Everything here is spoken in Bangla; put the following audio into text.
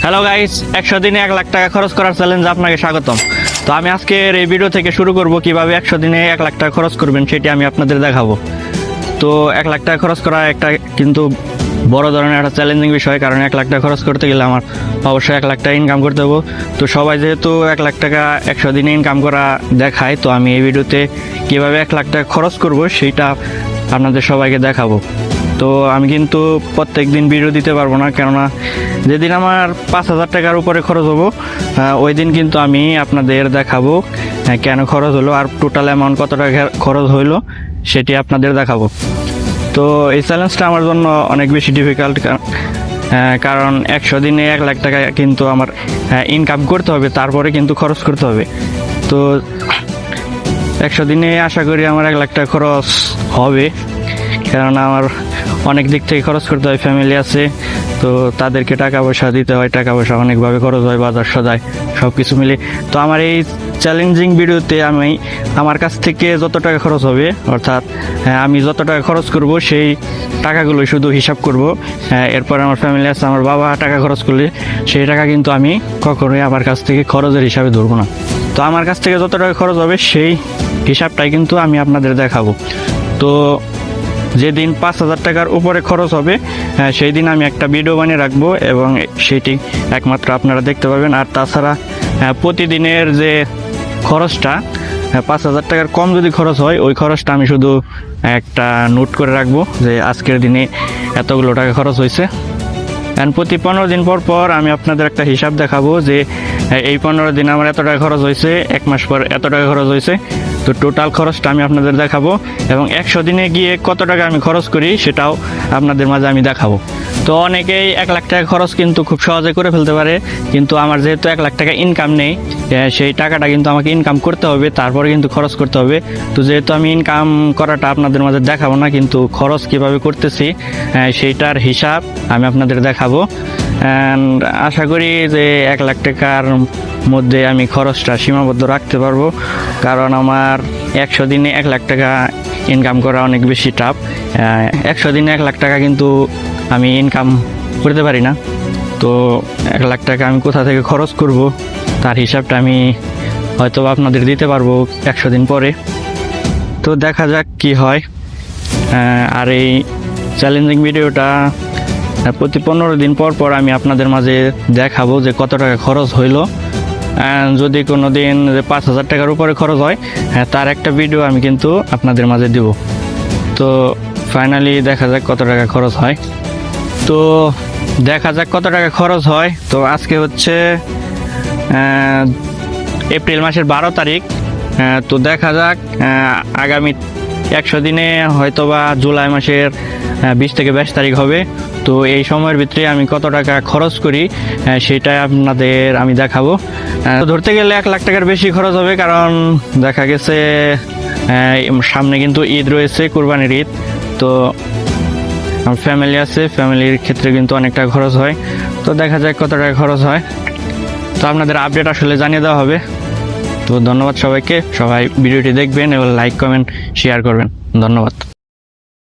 হ্যালো গাইস, 100 দিনে 1 লাখ টাকা খরচ করার চ্যালেঞ্জ আপনাকে স্বাগতম। তো আমি আজকের এই ভিডিও থেকে শুরু করব কিভাবে 100 দিনে 1 লাখ টাকা খরচ করবেন সেটি আমি আপনাদের দেখাবো। তো 1 লাখ টাকা খরচ করা একটা কিন্তু বড় ধরনের একটা চ্যালেঞ্জিং বিষয়, কারণ 1 লাখ টাকা খরচ করতে গেলে আমার অবশ্যই 1 লাখ টাকা ইনকাম করতে হবে। তো সবাই যেহেতু 1 লাখ টাকা 100 দিনে ইনকাম করা দেখায়, তো আমি এই ভিডিওতে কিভাবে 1 লাখ টাকা খরচ করব সেইটা আপনাদের সবাইকে দেখাবো। তো আমি কিন্তু প্রত্যেক দিন ভিডিও দিতে পারবো না, কেননা যেদিন আমার 5,000 টাকার উপরে খরচ হবো ওই দিন কিন্তু আমি আপনাদের দেখাবো কেন খরচ হলো আর টোটাল অ্যামাউন্ট কত টাকা খরচ হইলো সেটি আপনাদের দেখাবো। তো এই চ্যালেঞ্জটা আমার জন্য অনেক বেশি ডিফিকাল্ট, কারণ 100 দিনে 1 লাখ টাকা কিন্তু আমার ইনকাম করতে হবে, তারপরে কিন্তু খরচ করতে হবে। তো 100 দিনে আশা করি আমার 1 লাখ টাকা খরচ হবে, কেননা আমার অনেক দিক থেকে খরচ করতে হয়। ফ্যামিলি আছে, তো তাদেরকে টাকা পয়সা দিতে হয়, টাকা পয়সা অনেকভাবে খরচ হয়, বাজার সদায় সব কিছু মিলে। তো আমার এই চ্যালেঞ্জিং ভিডিওতে আমি আমার কাছ থেকে যত টাকা খরচ হবে, অর্থাৎ আমি যত টাকা খরচ করব সেই টাকাগুলো শুধু হিসাব করব। এরপর আমার ফ্যামিলি আছে, আমার বাবা টাকা খরচ করলে সেই টাকা কিন্তু আমি কখনোই আমার কাছ থেকে খরচের হিসাবে ধরবো না। তো আমার কাছ থেকে যত টাকা খরচ হবে সেই হিসাবটাই কিন্তু আমি আপনাদের দেখাবো। তো যেদিন 5,000 টাকার উপরে খরচ হবে সেই দিন আমি একটা ভিডিও বানিয়ে রাখবো এবং সেটি একমাত্র আপনারা দেখতে পাবেন। আর তাছাড়া প্রতিদিনের যে খরচটা 5,000 টাকার কম যদি খরচ হয়, ওই খরচটা আমি শুধু একটা নোট করে রাখবো যে আজকের দিনে এতগুলো টাকা খরচ হয়েছে। অ্যান্ড প্রতি 15 দিন পর পর আমি আপনাদের একটা হিসাব দেখাবো যে এই 15 দিন আমার এত টাকা খরচ হয়েছে, 1 মাস পর এত টাকা খরচ হয়েছে। তো টোটাল খরচটা আমি আপনাদের দেখাবো এবং 100 দিনে গিয়ে কত টাকা আমি খরচ করি সেটাও আপনাদের মাঝে আমি দেখাবো। তো অনেকেই 1 লাখ টাকা খরচ কিন্তু খুব সহজে করে ফেলতে পারে, কিন্তু আমার যেহেতু 1 লাখ টাকা ইনকাম নেই, সেই টাকাটা কিন্তু আমাকে ইনকাম করতে হবে, তারপরে কিন্তু খরচ করতে হবে। তো যেহেতু আমি ইনকাম করাটা আপনাদের মাঝে দেখাবো না, কিন্তু খরচ কিভাবে করতেছি সেইটার হিসাব আমি আপনাদের দেখাবো। অ্যান্ড আশা করি যে 1 লাখ টাকার মধ্যে আমি খরচটা সীমাবদ্ধ রাখতে পারবো, কারণ আমার 100 দিনে 1 লাখ টাকা ইনকাম করা অনেক বেশি টাফ। 100 দিনে 1 লাখ টাকা কিন্তু আমি ইনকাম করতে পারি না। তো 1 লাখ টাকা আমি কোথা থেকে খরচ করব তার হিসাবটা আমি হয়তো আপনাদের দিতে পারবো 100 দিন পরে। তো দেখা যাক কি হয়। আর এই চ্যালেঞ্জিং ভিডিওটা প্রতি 15 দিন পর পর আমি আপনাদের মাঝে দেখাবো যে কত টাকা খরচ হইলো। যদি কোনো দিন 5,000 টাকার উপরে খরচ হয় তার একটা ভিডিও আমি কিন্তু আপনাদের মাঝে দিব। তো ফাইনালি দেখা যাক কত টাকা খরচ হয়। তো দেখা যাক কত টাকা খরচ হয়। তো আজকে হচ্ছে এপ্রিল মাসের 12 তারিখ। তো দেখা যাক আগামী 100 দিনে হয়তোবা জুলাই মাসের 20 থেকে 22 তারিখ হবে। তো এই সময়ের ভিতরে আমি কত টাকা খরচ করি সেটাই আপনাদের আমি দেখাবো। ধরতে গেলে 1 লাখ টাকার বেশি খরচ হবে, কারণ দেখা গেছে সামনে কিন্তু ঈদ রয়েছে, কুরবানির ঈদ। তো আমার ফ্যামিলি আছে, ফ্যামিলির ক্ষেত্রে কিন্তু অনেক টাকা খরচ হয়। তো দেখা যাক কত টাকা খরচ হয়। তো আপনাদের আপডেট আসলে জানিয়ে দেওয়া হবে। তো ধন্যবাদ সবাইকে, সবাই ভিডিওটি দেখবেন এবং লাইক কমেন্ট শেয়ার করবেন। ধন্যবাদ।